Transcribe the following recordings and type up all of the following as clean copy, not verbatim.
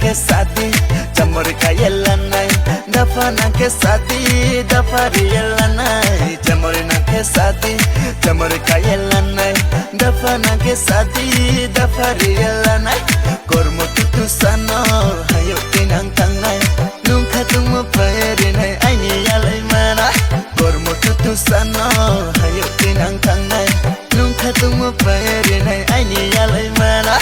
ke sadi chamor kayelanai dafa na ke sadi dafa riyelanai chamor na ke sadi chamor kayelanai dafa na ke sadi dafa riyelanai kormo tutu sano hayo tinang tangai nungka tumu pairinai aini yalai mana kormo tutu sano hayo tinang tangai nungka tumu pairinai aini yalai mana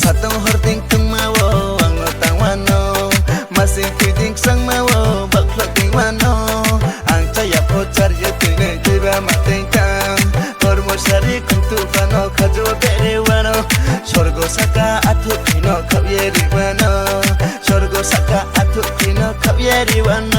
Satong hording tumawo ang tawano masing piding sang mawo baklak wano ang caya pocar yatine tiba matengkang kormo sari kuntu bano kajo bere wano sorgo saka atu kino kabyeri wano sorgo saka atu kino kabyeri wano